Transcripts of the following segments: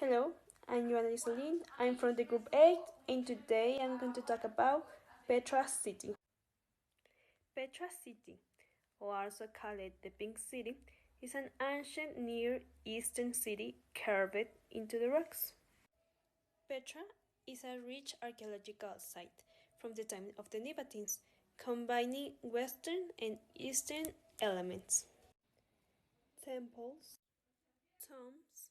Hello, I'm Joanna Isolin. I'm from the group 8, and today I'm going to talk about Petra City. Petra City, or also called the Pink City, is an ancient Near Eastern city carved into the rocks. Petra is a rich archaeological site from the time of the Nabateans, combining Western and Eastern elements. Temples, tombs,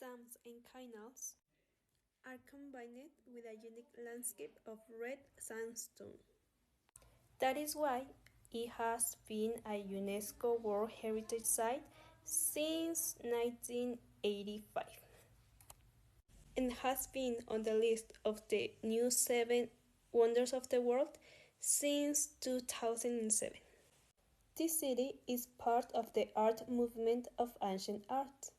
dams, and canals are combined with a unique landscape of red sandstone. That is why it has been a UNESCO World Heritage Site since 1985 and has been on the list of the new 7 wonders of the world since 2007. This city is part of the art movement of ancient art.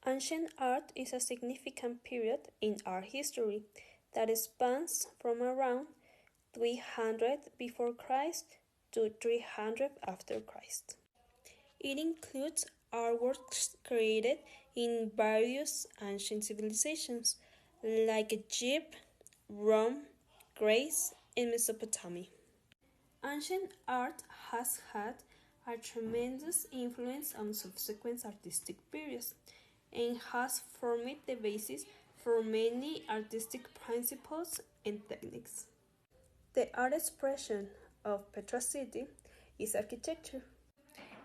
Ancient art is a significant period in art history that spans from around 300 before Christ to 300 after Christ. It includes artworks created in various ancient civilizations like Egypt, Rome, Greece, and Mesopotamia. Ancient art has had a tremendous influence on subsequent artistic periods and has formed the basis for many artistic principles and techniques. The art expression of Petra City is architecture.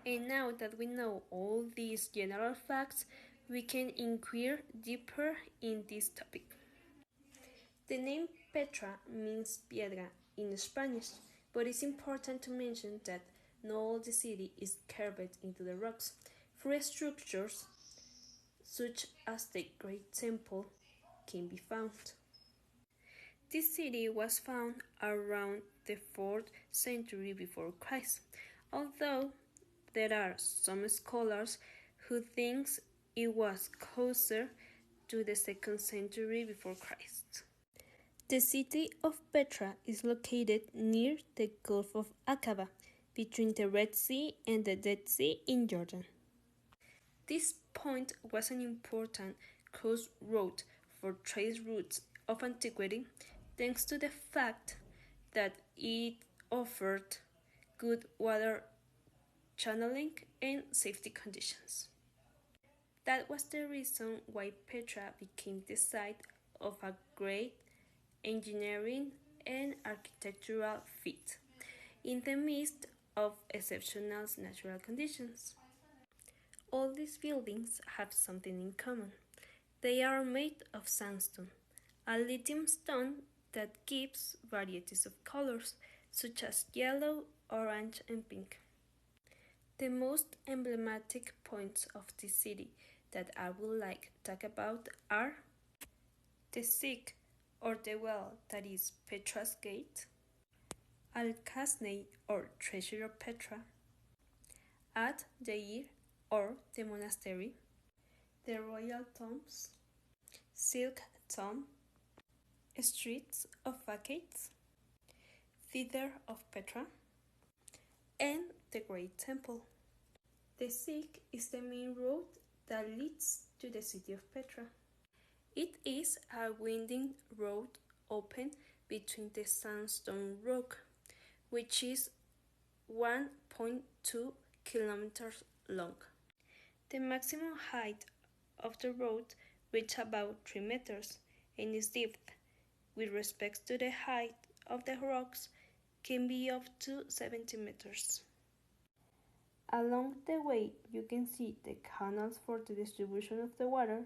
And now that we know all these general facts, we can inquire deeper in this topic. The name Petra means piedra in Spanish, but it's important to mention that not all the city is carved into the rocks. Free structures, such as the Great Temple, can be found. This city was found around the 4th century before Christ, although there are some scholars who think it was closer to the 2nd century before Christ. The city of Petra is located near the Gulf of Aqaba, between the Red Sea and the Dead Sea in Jordan. This point was an important crossroad for trade routes of antiquity, thanks to the fact that it offered good water channeling and safety conditions. That was the reason why Petra became the site of a great engineering and architectural feat in the midst of exceptional natural conditions. All these buildings have something in common. They are made of sandstone, a lithium stone that gives varieties of colors, such as yellow, orange, and pink. The most emblematic points of this city that I would like to talk about are the Sikh, or the well that is Petra's Gate, Al-Kasnei, or Treasure of Petra, At Deir, or the monastery, the royal tombs, Silk Tomb, Streets of Facades, Theatre of Petra, and the Great Temple. The Sikh is the main road that leads to the city of Petra. It is a winding road open between the sandstone rock, which is 1.2 kilometers long. The maximum height of the road reaches about 3 meters, and its depth, with respect to the height of the rocks, can be up to 70 meters. Along the way, you can see the canals for the distribution of the water,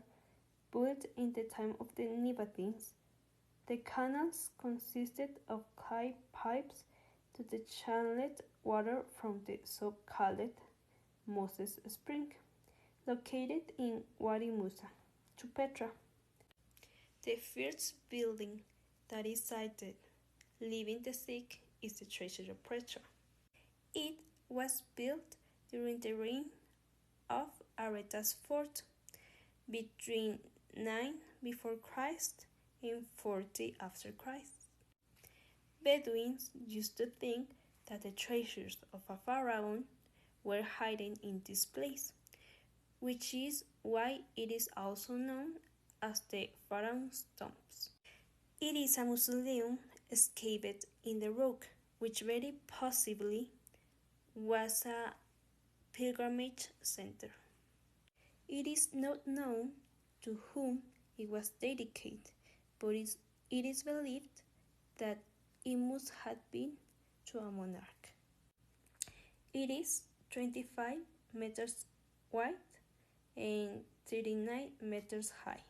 built in the time of the Nabateans. The canals consisted of clay pipes to the channeled water from the so-called Moses Spring, located in Wadi Musa, to Petra. The first building that is sited leaving the Sikh is the Treasure of Petra. It was built during the reign of Aretas IV, between 9 before Christ and 40 after Christ. Bedouins used to think that the treasures of a pharaoh were hidden in this place, which is why it is also known as the Pharaoh's tombs. It is a mausoleum excavated in the rock, which very possibly was a pilgrimage center. It is not known to whom it was dedicated, but it is believed that it must have been to a monarch. It is 25 meters wide and 39 meters high.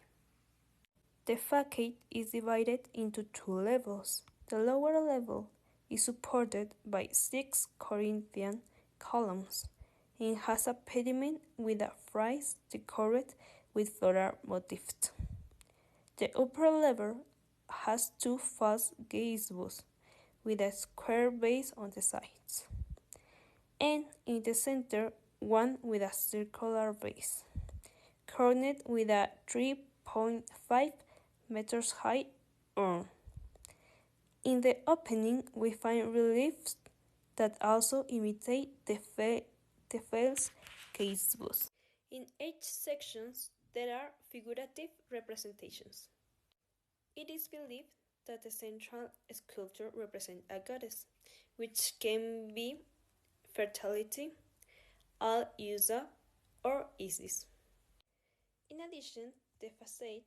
The facade is divided into two levels. The lower level is supported by 6 Corinthian columns and has a pediment with a frieze decorated with floral motifs. The upper level has 2 false gables with a square base on the sides, and in the center one with a circular base, crowned with a 3.5 meters high urn. In the opening we find reliefs that also imitate the false gables. In each section there are figurative representations. It is believed that the central sculpture represents a goddess, which can be fertility, Al-Uza, or Isis. In addition, the facade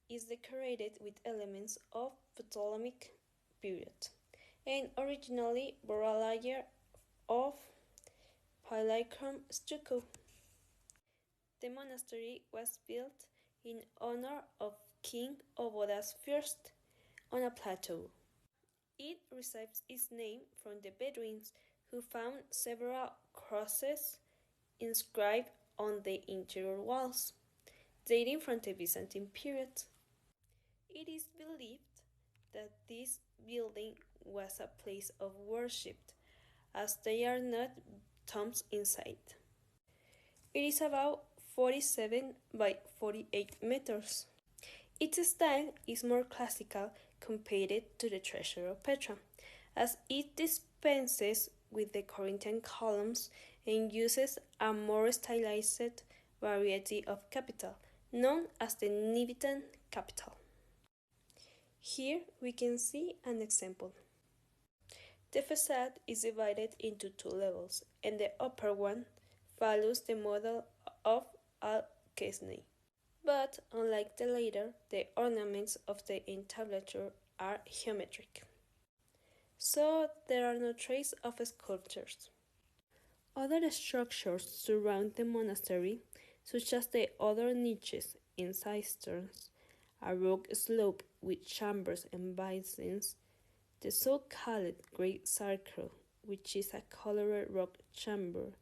is decorated with elements of Ptolemaic period, and originally bore a layer of Palicum stucco. The monastery was built in honor of King Obodas I on a plateau. It receives its name from the Bedouins, who found several crosses inscribed on the interior walls, dating from the Byzantine period. It is believed that this building was a place of worship, as there are not tombs inside. It is about 47 by 48 meters. Its style is more classical compared to the treasure of Petra, as it dispenses with the Corinthian columns and uses a more stylized variety of capital, known as the Nibitan capital. Here we can see an example. The facade is divided into 2 levels, and the upper one follows the model of Al-Kesnei. But unlike the latter, the ornaments of the entablature are geometric, so there are no traces of sculptures. Other structures surround the monastery, such as the other niches and cisterns, a rock slope with chambers and basins, the so-called Great Circle, which is a colored rock chamber,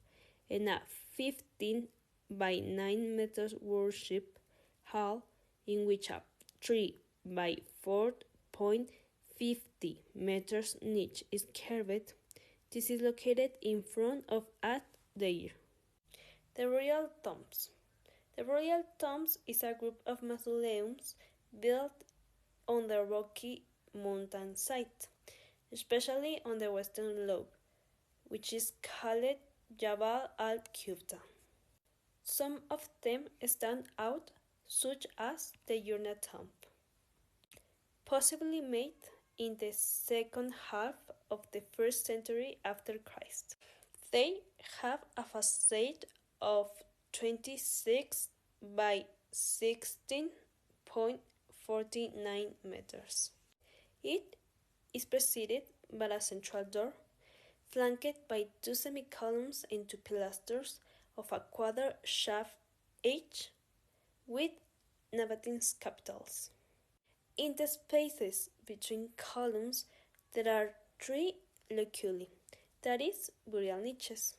and a 15 by 9 meters worship hall in which a 3 by 4.50 meters niche is carved. This is located in front of At-Deir. The Royal Tombs. The Royal Tombs is a group of mausoleums built on the rocky mountainside, especially on the western lobe, which is called Jabal al-Kufta. Some of them stand out, such as the Yurna tomb, possibly made in the second half of the 1st century after Christ. They have a facade of 26 by 16.49 meters. It is preceded by a central door, flanked by 2 semi-columns and 2 pilasters of a quadra shaft each, with Nabatean capitals. In the spaces between columns there are 3 loculi, that is, burial niches.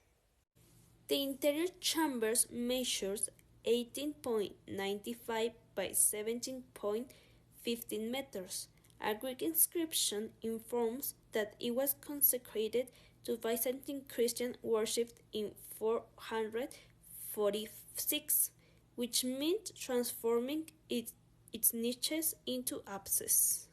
The interior chambers measures 18.95 by 17.15 meters. A Greek inscription informs that it was consecrated to Byzantine Christian worship in 446, which meant transforming its niches into apses.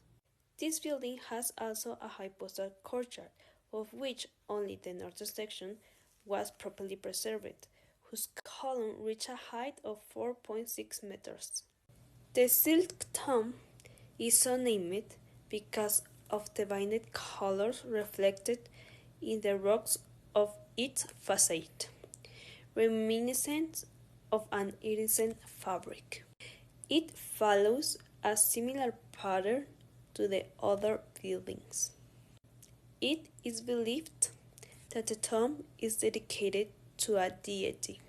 This building has also a hypostyle courtyard, of which only the northern section was properly preserved, whose column reached a height of 4.6 meters. The silk tomb is so named because of the vivid colors reflected in the rocks of its facade, reminiscent of an iridescent fabric. It follows a similar pattern to the other buildings. It is believed that the tomb is dedicated to a deity.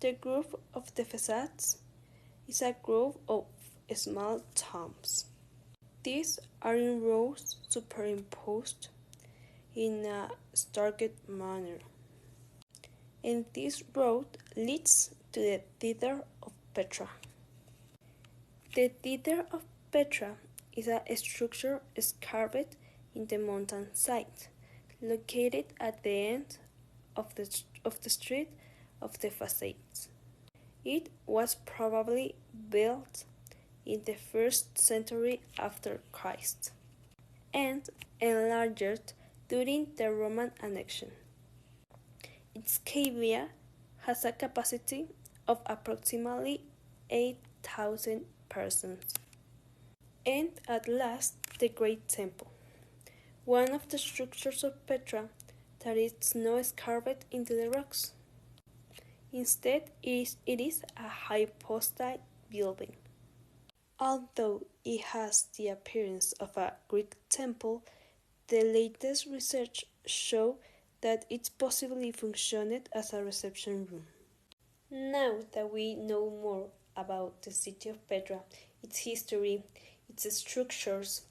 The group of the facades is a group of small tombs. These are in rows superimposed in a staggered manner, and this road leads to the Theatre of Petra. The Theatre of Petra is a structure carved in the mountainside, located at the end of the street of the facades. It was probably built in the 1st century after Christ and enlarged during the Roman annexation. Its cavea has a capacity of approximately 8,000 persons. And at last, the Great Temple, one of the structures of Petra that is not carved into the rocks. Instead, it is a hypostyle building. Although it has the appearance of a Greek temple, the latest research shows that it possibly functioned as a reception room. Now that we know more about the city of Petra, its history, its structures,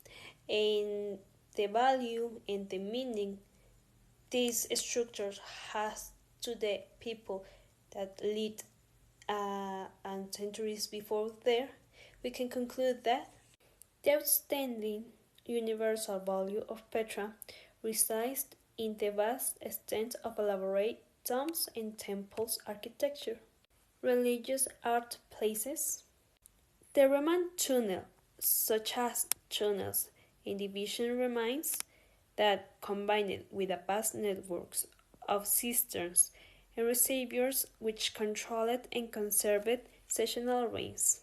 and the value and the meaning these structures has to the people that lived and centuries before there, we can conclude that the outstanding universal value of Petra resides in the vast extent of elaborate tombs and temples architecture, religious art places, the Roman tunnel, such as tunnels and division remains that combined with a vast networks of cisterns and reservoirs which controlled and conserved seasonal rains,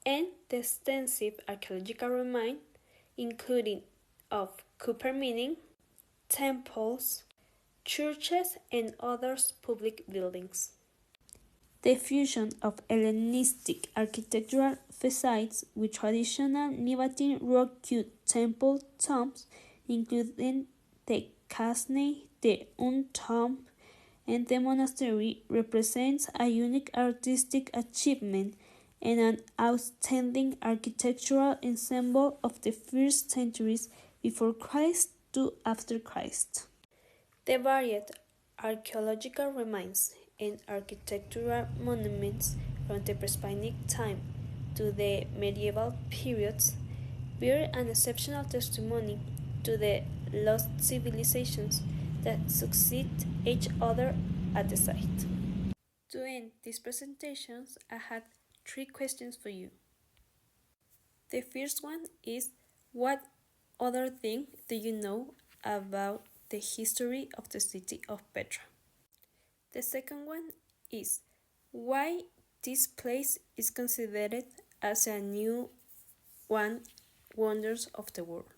and the extensive archaeological remains, including of copper mining, temples, churches, and other public buildings. The fusion of Hellenistic architectural facades with traditional Nabatean rock-cut temple tombs, including the Kasneh, the tomb, and the monastery, represents a unique artistic achievement and an outstanding architectural ensemble of the first centuries before Christ to after Christ. The varied archaeological remains and architectural monuments from the pre-Hispanic time to the medieval periods bear an exceptional testimony to the lost civilizations that succeed each other at the site. To end these presentations, I had 3 questions for you. The first one is, what other thing do you know about the history of the city of Petra? The second one is, why this place is considered as a new wonders of the world?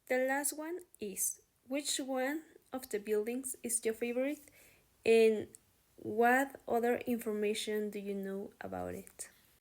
The last one is, which one of the buildings is your favorite and what other information do you know about it?